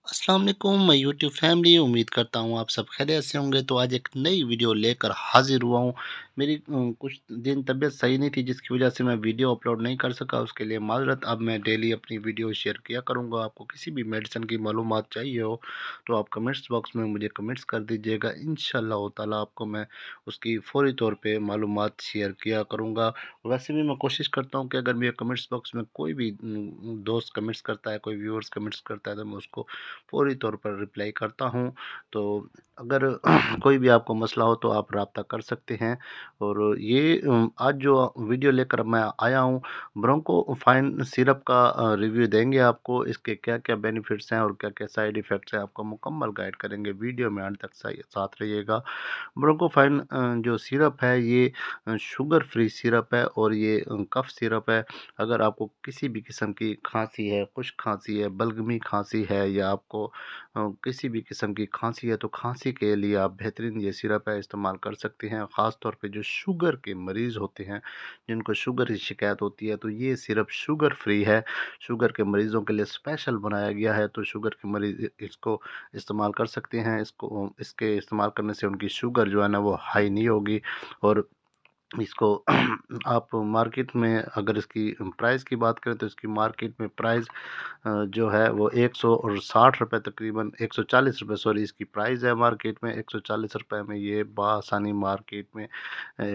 अस्सलाम वालेकुम मैं यूट्यूब फैमिली उम्मीद करता हूँ आप सब खैरियत से होंगे। तो आज एक नई वीडियो लेकर हाजिर हुआ हूँ। मेरी कुछ दिन तबीयत सही नहीं थी जिसकी वजह से मैं वीडियो अपलोड नहीं कर सका, उसके लिए माजरत। अब मैं डेली अपनी वीडियो शेयर किया करूँगा। आपको किसी भी मेडिसिन की मालूमात चाहिए हो तो आप कमेंट्स बॉक्स में मुझे कमेंट्स कर दीजिएगा। इंशाअल्लाह ताला आपको मैं उसकी फ़ौरी तौर पर मालूमात शेयर किया करूँगा। वैसे भी मैं कोशिश करता हूँ कि अगर मेरे कमेंट्स बॉक्स में कोई भी दोस्त कमेंट्स करता है, कोई व्यूअर्स कमेंट्स करता है, तो मैं उसको फ़ौरी तौर पर रिप्लाई करता हूँ। तो अगर कोई भी आपको मसला हो तो आप रब्ता कर सकते हैं। और ये आज जो वीडियो लेकर मैं आया हूँ, ब्रोंकोफाइन सिरप का रिव्यू देंगे आपको। इसके क्या-क्या बेनिफिट्स हैं और क्या-क्या साइड इफ़ेक्ट्स हैं, आपको मुकम्मल गाइड करेंगे। वीडियो में अंत तक सही साथ रहिएगा। ब्रोंकोफाइन जो सिरप है ये शुगर फ्री सिरप है और ये कफ़ सिरप है। अगर आपको किसी भी किस्म की खांसी है, खुश्क खांसी है, बलगमी खांसी है या आपको किसी भी किस्म की खांसी है, तो खांसी के लिए आप बेहतरीन ये सिरप है इस्तेमाल कर सकते हैं। ख़ास तौर पे जो शुगर के मरीज़ होते हैं, जिनको शुगर की शिकायत होती है, तो ये सिरप शुगर फ्री है। शुगर के मरीज़ों के लिए स्पेशल बनाया गया है, तो शुगर के मरीज़ इसको इस्तेमाल कर सकते हैं। इसके इस्तेमाल करने से उनकी शुगर जो है ना वो हाई नहीं होगी। और इसको आप मार्केट में अगर इसकी प्राइस की बात करें तो इसकी मार्केट में प्राइस जो है वो 160 रुपये, तकरीबन 140 रुपये, सॉरी, इसकी प्राइस है मार्केट में। 140 रुपये में ये बआसानी मार्केट में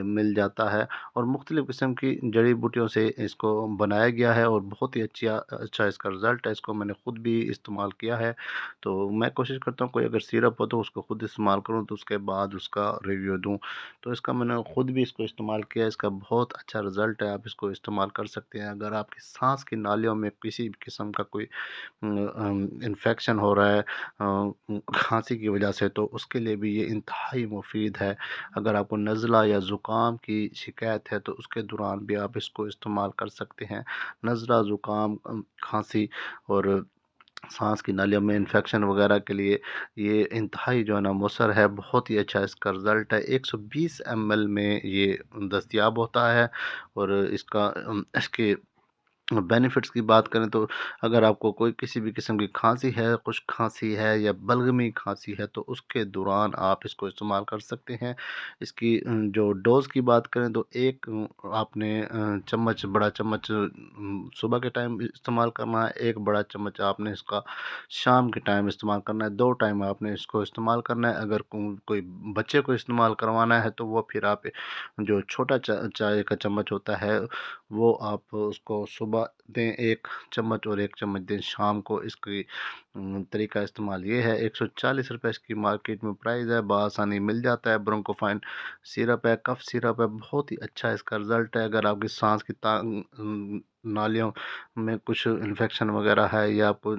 मिल जाता है। और मुख्तलिफ़ किस्म की जड़ी बूटियों से इसको बनाया गया है और बहुत ही अच्छा इसका रिज़ल्ट है। इसको मैंने ख़ुद भी इस्तेमाल किया है। तो मैं कोशिश करता हूँ कोई अगर सिरप हो तो उसको ख़ुद इस्तेमाल करूँ, तो उसके बाद उसका रिव्यू दूँ। तो इसका मैंने ख़ुद भी इसको इस्तेमाल किया है। इसका बहुत अच्छा रिज़ल्ट है। आप इसको इस्तेमाल कर सकते हैं। अगर आपकी साँस की नालियों में किसी भी किस्म का कोई इन्फेक्शन हो रहा है खांसी की वजह से, तो उसके लिए भी ये इंतहाई मुफीद है। अगर आपको नज़ला या ज़ुकाम की शिकायत है तो उसके दौरान भी आप इसको इस्तेमाल कर सकते हैं। नज़ला, ज़ुकाम, खांसी और सांस की नालियों में इन्फेक्शन वगैरह के लिए ये इंतहाई जो है ना मौसर है। बहुत ही अच्छा इसका रिज़ल्ट है। 120 ml में ये दस्तयाब होता है। और इसके बेनिफिट्स की बात करें तो अगर आपको कोई किसी भी किस्म की खांसी है, खुश्क खांसी है या बलगमी खांसी है, तो उसके दौरान आप इसको इस्तेमाल कर सकते हैं। इसकी जो डोज़ की बात करें तो एक आपने चम्मच, बड़ा चम्मच सुबह के टाइम इस्तेमाल करना है। एक बड़ा चम्मच आपने इसका शाम के टाइम इस्तेमाल करना है। 2 टाइम आपने इसको इस्तेमाल करना है। अगर कोई बच्चे को इस्तेमाल करवाना है तो वो फिर आप जो छोटा चाय का चम्मच होता है वो आप उसको सुबह दें 1 चम्मच और 1 चम्मच दें शाम को। इसकी तरीका इस्तेमाल ये है। 140 रुपये इसकी मार्केट में प्राइस है, बआसानी मिल जाता है। ब्रोंकोफाइन सिरप है, कफ सिरप है, बहुत ही अच्छा इसका रिज़ल्ट है। अगर आपकी सांस की नालियों में कुछ इन्फेक्शन वगैरह है या आपको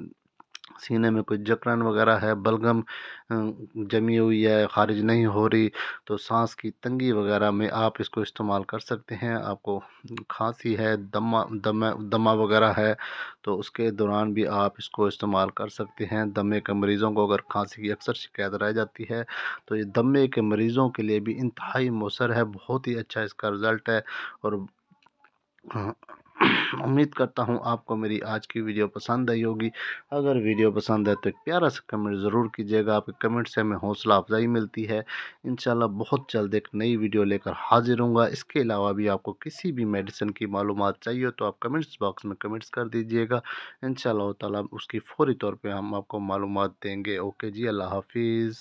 सीने में कोई जकड़न वगैरह है, बलगम जमी हुई है, ख़ारिज नहीं हो रही, तो सांस की तंगी वगैरह में आप इसको इस्तेमाल कर सकते हैं। आपको खांसी है, दमा वगैरह है, तो उसके दौरान भी आप इसको इस्तेमाल कर सकते हैं। दमे के मरीज़ों को अगर खांसी की अक्सर शिकायत रह जाती है, तो ये दमे के मरीज़ों के लिए भी इंतहाई मौसर है। बहुत ही अच्छा इसका रिज़ल्ट है। और हाँ, उम्मीद करता हूँ आपको मेरी आज की वीडियो पसंद आई होगी। अगर वीडियो पसंद है तो एक प्यारा सा कमेंट ज़रूर कीजिएगा। आपके कमेंट से हमें हौसला अफजाई मिलती है। इंशाल्लाह बहुत जल्द एक नई वीडियो लेकर हाजिर होऊंगा। इसके अलावा भी आपको किसी भी मेडिसिन की मालूमात चाहिए तो आप कमेंट्स बॉक्स में कमेंट्स कर दीजिएगा। इंशाल्लाह ताला उसकी फ़ौरी तौर पे हम आपको मालूमात देंगे। ओके जी, अल्लाह हाफिज़।